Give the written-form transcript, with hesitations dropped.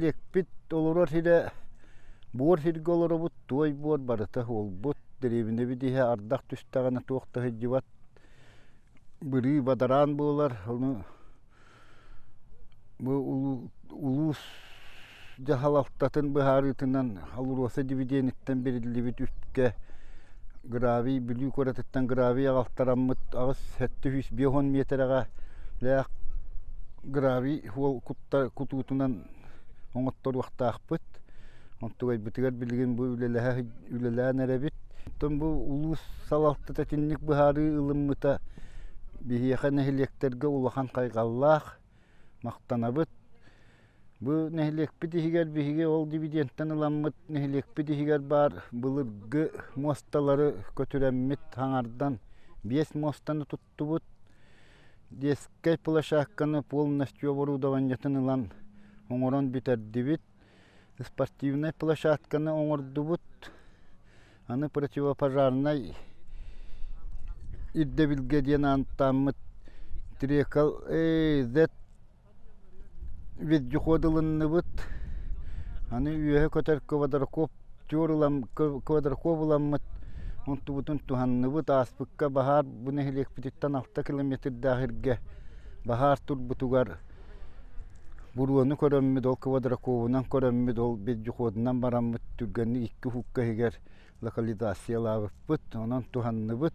nehlekpit olurur hile bor hirge olurubut toy bor barıta olbut derevinde bir dihe ardak tüstağına toğta hıcıvat bırı badaran bolar onu bu ulus jahalaltatın bıharıtından alurwasa dividenitten berildi bit üstke gravi bilü koratıttan gravi ağaltaramıt ağız hette 110 metrega laq gravi hol kutta kututundan oңоттор вақтаақпыт. Онтугай битигер билген бу үлеләһә нәрәбит. Тон бу улус салалты тәтинник быһары ылыммыта бихияхан нәһилектерге улахан кайгаллах мактанабыт. Бу нәһилекпи дигер биһиге ол дивидендтан ыламмыт нәһилекпи дигер бар былыргы мосталары көтүрәммит хаңардан 5 мостаны туттубут. Дескай площадканы полностью оборудованиятын ылан оңорон битердибит. Спортивная площадканы оңордубут. Аны противопожарный идде билге диен антаммыт трекал зет вид жуходылынныбыт. Аны үйе көтер квадрокоп тюрлам квадрокоп онтубутун туханныбыт аспыкка бахар буны электритан 6 километр дагырге бахар турбутугар буруаны көрөммү дол квадрокобунан көрөммү дол бит жуходунан бараммыт түргөнү 2 хукка эгер локализациялабыт онон туханныбыт